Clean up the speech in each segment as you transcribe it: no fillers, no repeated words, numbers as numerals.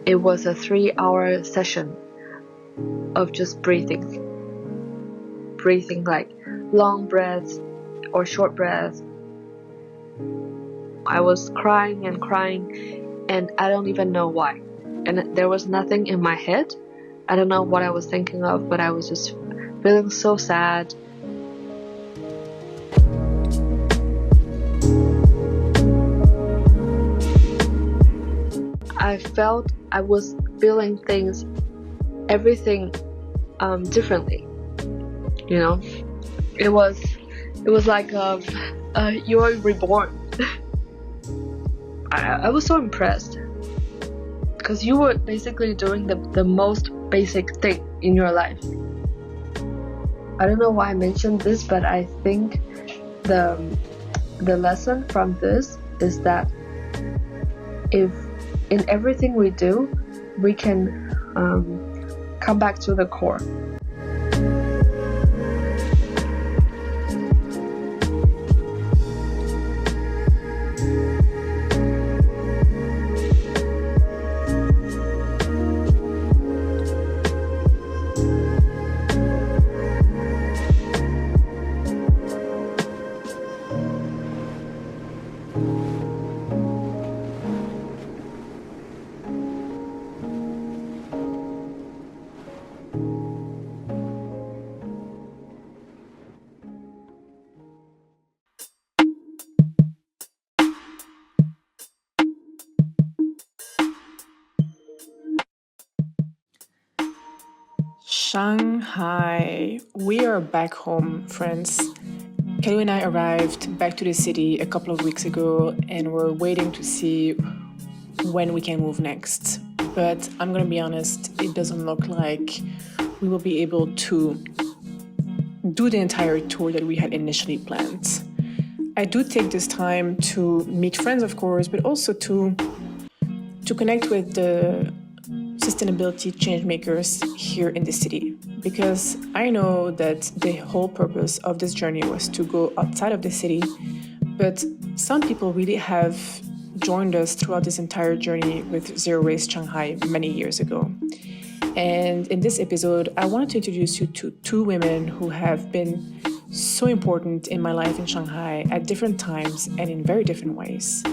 It was a 3-hour session of just breathing like long breaths or short breaths. I was crying and I don't even know why. And there was nothing in my head. I don't know what I was thinking of, but I was just feeling so sad. I felt I was feeling things, everything differently. You know, it was like you're reborn. I was so impressed because you were basically doing the most basic thing in your life. I don't know why I mentioned this, but I think the lesson from this is that if in everything we do, we can come back to the core. Shanghai. We are back home, friends. KAILU and I arrived back to the city a couple of weeks ago and we're waiting to see when we can move next. But I'm gonna be honest, it doesn't look like we will be able to do the entire tour that we had initially planned. I do take this time to meet friends, of course, but also to connect with the sustainability changemakers here in the city, because I know that the whole purpose of this journey was to go outside of the city, but some people really have joined us throughout this entire journey with Zero Waste Shanghai many years ago. And in this episode, I wanted to introduce you to two women who have been so important in my life in Shanghai at different times and in very different ways.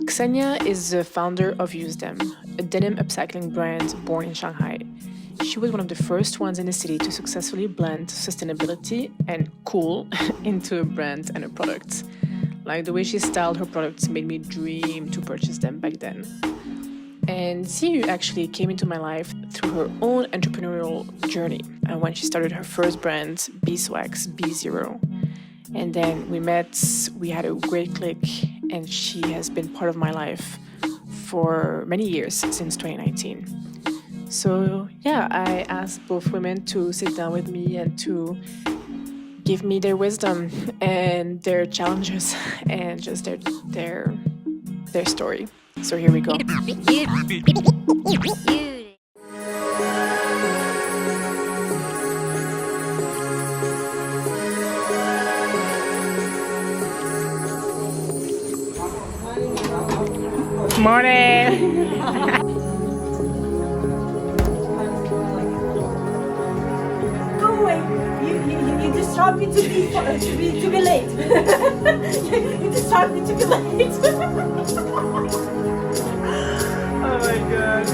Xenia is the founder of USEDEM, a denim upcycling brand born in Shanghai. She was one of the first ones in the city to successfully blend sustainability and cool into a brand and a product. Like the way she styled her products made me dream to purchase them back then. And Xenia actually came into my life through her own entrepreneurial journey and when she started her first brand, Beeswax B0. And then we met, we had a great click, and she has been part of my life for many years, since 2019. So yeah, I asked both women to sit down with me and to give me their wisdom and their challenges and just their story. So here we go. Morning. Go away! You disrupt me to be late. You disrupt me to be late. Oh my god.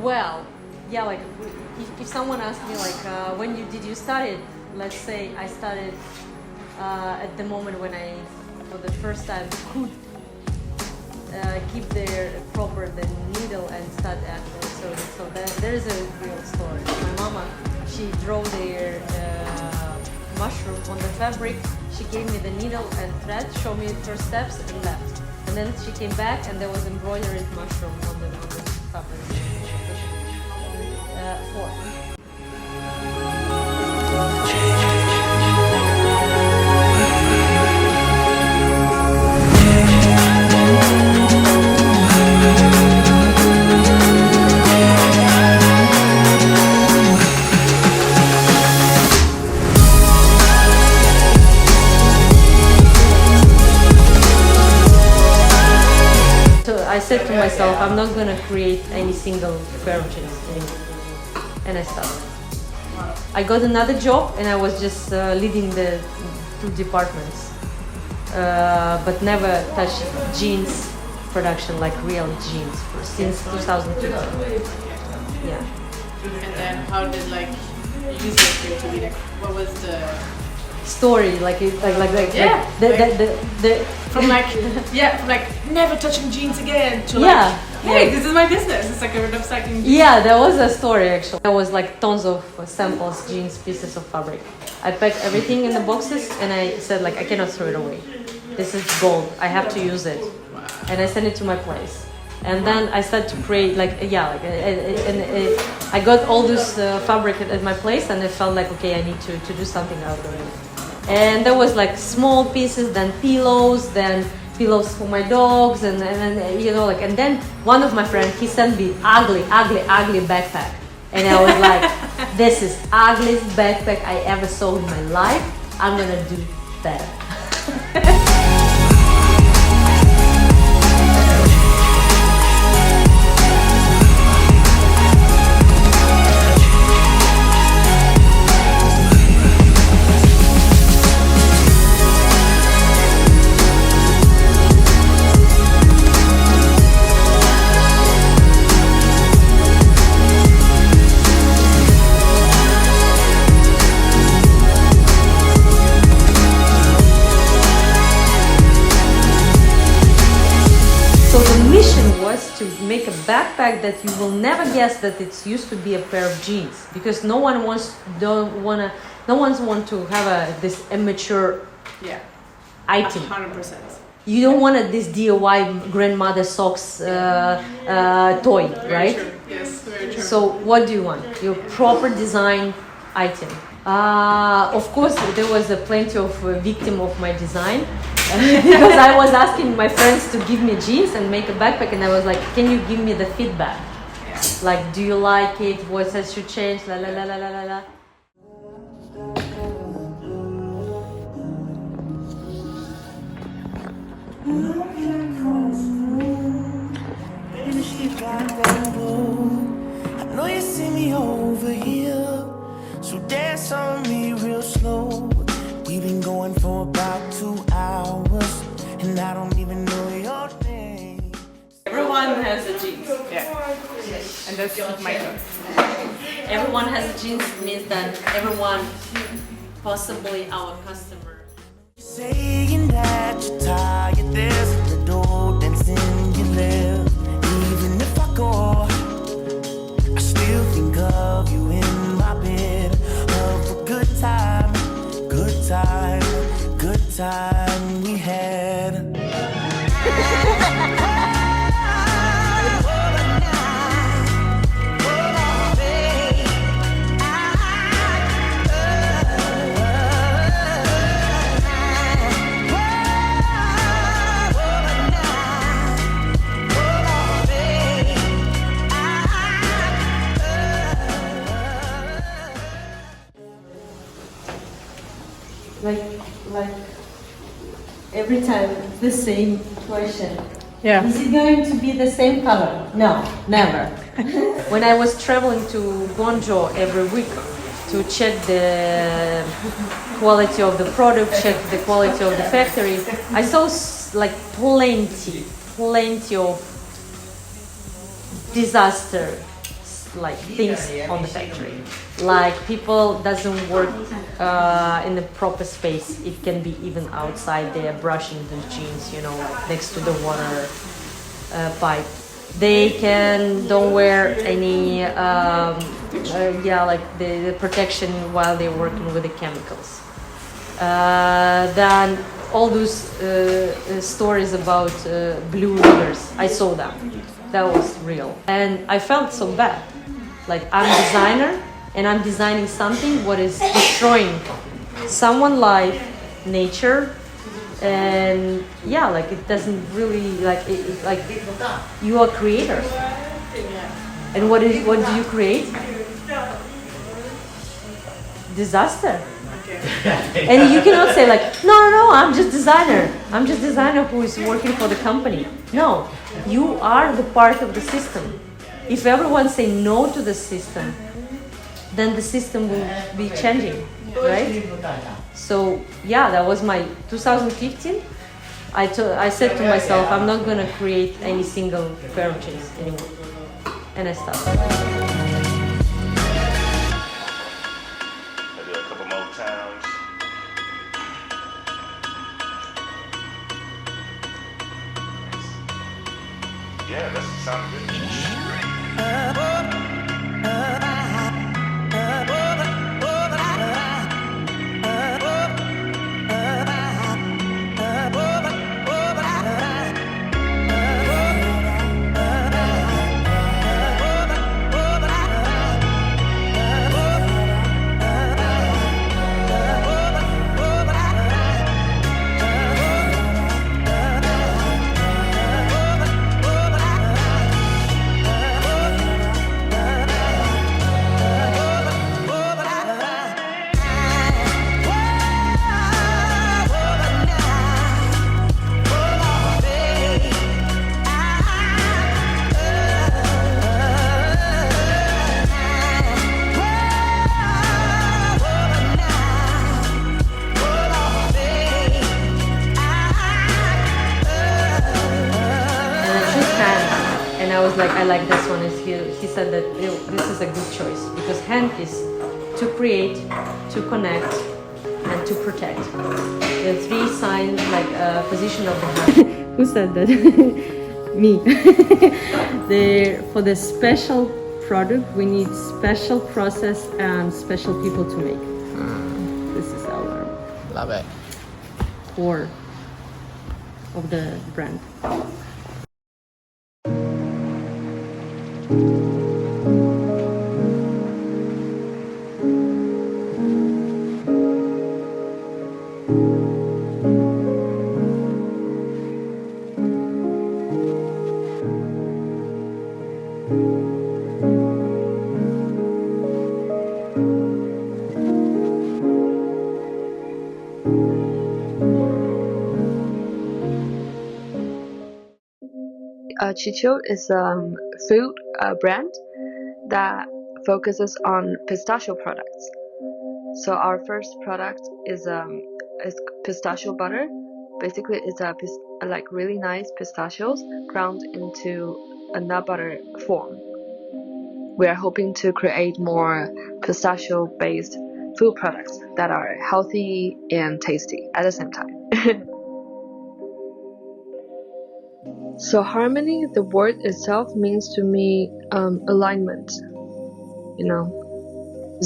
Well, yeah, like if someone asked me like when did you start it? Let's say I started at the moment when I for the first time could keep their proper the needle and start sewing. So there is a real story. My mama, she draw their mushroom on the fabric. She gave me the needle and thread, showed me first steps and left. And then she came back and there was embroidered mushroom on the fabric. Four. I said to myself, I'm not gonna create any single pair of jeans anymore. And I stopped. I got another job and I was just leading the two departments, but never touched jeans production, like real jeans, since 2002. Yeah. And then how did user came to be like? What was the story? From never touching jeans again to hey, this is my business. It's like a upcycling. Yeah, there was a story actually. There was like tons of samples, jeans, pieces of fabric. I packed everything in the boxes and I said I cannot throw it away. This is gold. I have to use it. And I sent it to my place. And then I started to create I got all this fabric at my place and I felt like, okay, I need to do something out of it. And there was small pieces, then pillows for my dogs, and then one of my friends, he sent me ugly backpack, and I was like, this is ugliest backpack I ever saw in my life. I'm gonna do better. To make a backpack that you will never guess that it's used to be a pair of jeans, because no one wants to have this immature item. 100%. You don't want this DIY grandmother socks toy, right? True. Yes, very true. So what do you want? Your proper design item. Of course, there was plenty of victim of my design. Because I was asking my friends to give me jeans and make a backpack, and I was like, can you give me the feedback? Yeah. Do you like it? What I should change? La la la la la la la. I know you see me over here, so dance on me real slow. We've been going for about 2 hours, and I don't even know your name. Everyone has a jeans. Yeah. And that's my turn. Everyone has a jeans means that everyone, possibly our customer. Saying that you're tired, there's a little dance in your lip. Even if I go, I still think of you in my bed. Of a good time we had. Like every time the same question. Yeah. Is it going to be the same color? No, never. When I was traveling to Guangzhou every week to check the quality of the product, check the quality of the factory, I saw plenty of disaster things on the factory. People doesn't work in the proper space. It can be even outside. They are brushing the jeans, next to the water. pipe. They don't wear any like the protection while they're working with the chemicals. Then all those stories about blue rivers, I saw them. That was real, and I felt so bad. Like, I'm a designer and I'm designing something what is destroying someone's life, nature, and yeah, like it doesn't really like you are a creator, and what do you create? Disaster. And you cannot say like, no, I'm just designer who is working for the company. No, you are the part of the system. If everyone say no to the system, then the system will be changing, right? So yeah, that was my 2015. I said to myself, I'm not gonna create any single pair of jeans anymore, and I stopped. Yeah, that sounds good. Like, I like this one. He said that this is a good choice because hand is to create, to connect, and to protect. The three signs, like position of the hand. Who said that? Me. For the special product, we need special process and special people to make. This is our Love it. core of the brand. CHICHIO is a food brand that focuses on pistachio products. So our first product is pistachio butter. Basically, it's like really nice pistachios ground into a nut butter form. We are hoping to create more pistachio-based food products that are healthy and tasty at the same time. So harmony, the word itself means to me alignment. You know,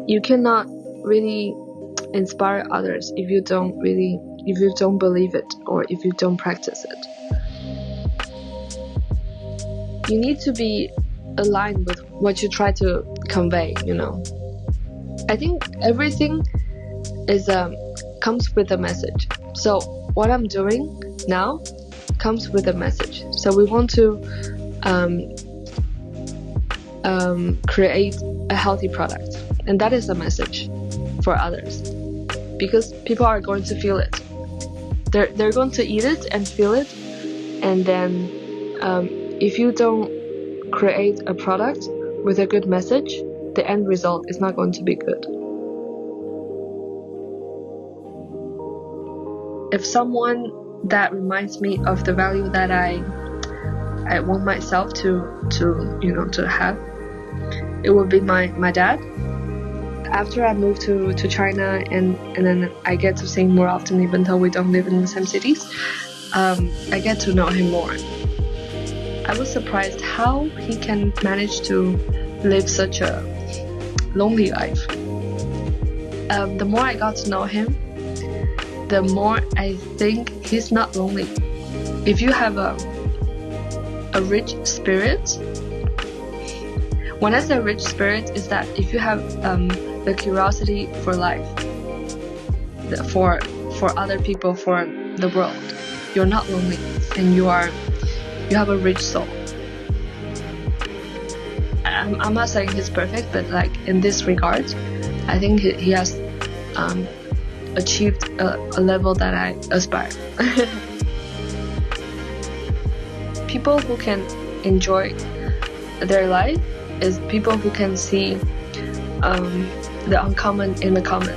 you cannot really inspire others if you don't believe it or if you don't practice it. You need to be aligned with what you try to convey. You know, I think everything is comes with a message. So what I'm doing now comes with a message. So we want to create a healthy product, and that is a message for others, because people are going to feel it. They're going to eat it and feel it, and then if you don't create a product with a good message, the end result is not going to be good. If someone that reminds me of the value that I want myself to have, it would be my dad. After I moved to China and then I get to see him more often, even though we don't live in the same cities, I get to know him more. I was surprised how he can manage to live such a lonely life. The more I got to know him, the more I think he's not lonely. If you have a rich spirit, when I say rich spirit, is that if you have the curiosity for life, for other people, for the world, you're not lonely, and you have a rich soul. I'm not saying he's perfect, but like in this regard, I think he has achieved a level that I aspire. People who can enjoy their life is people who can see the uncommon in the common.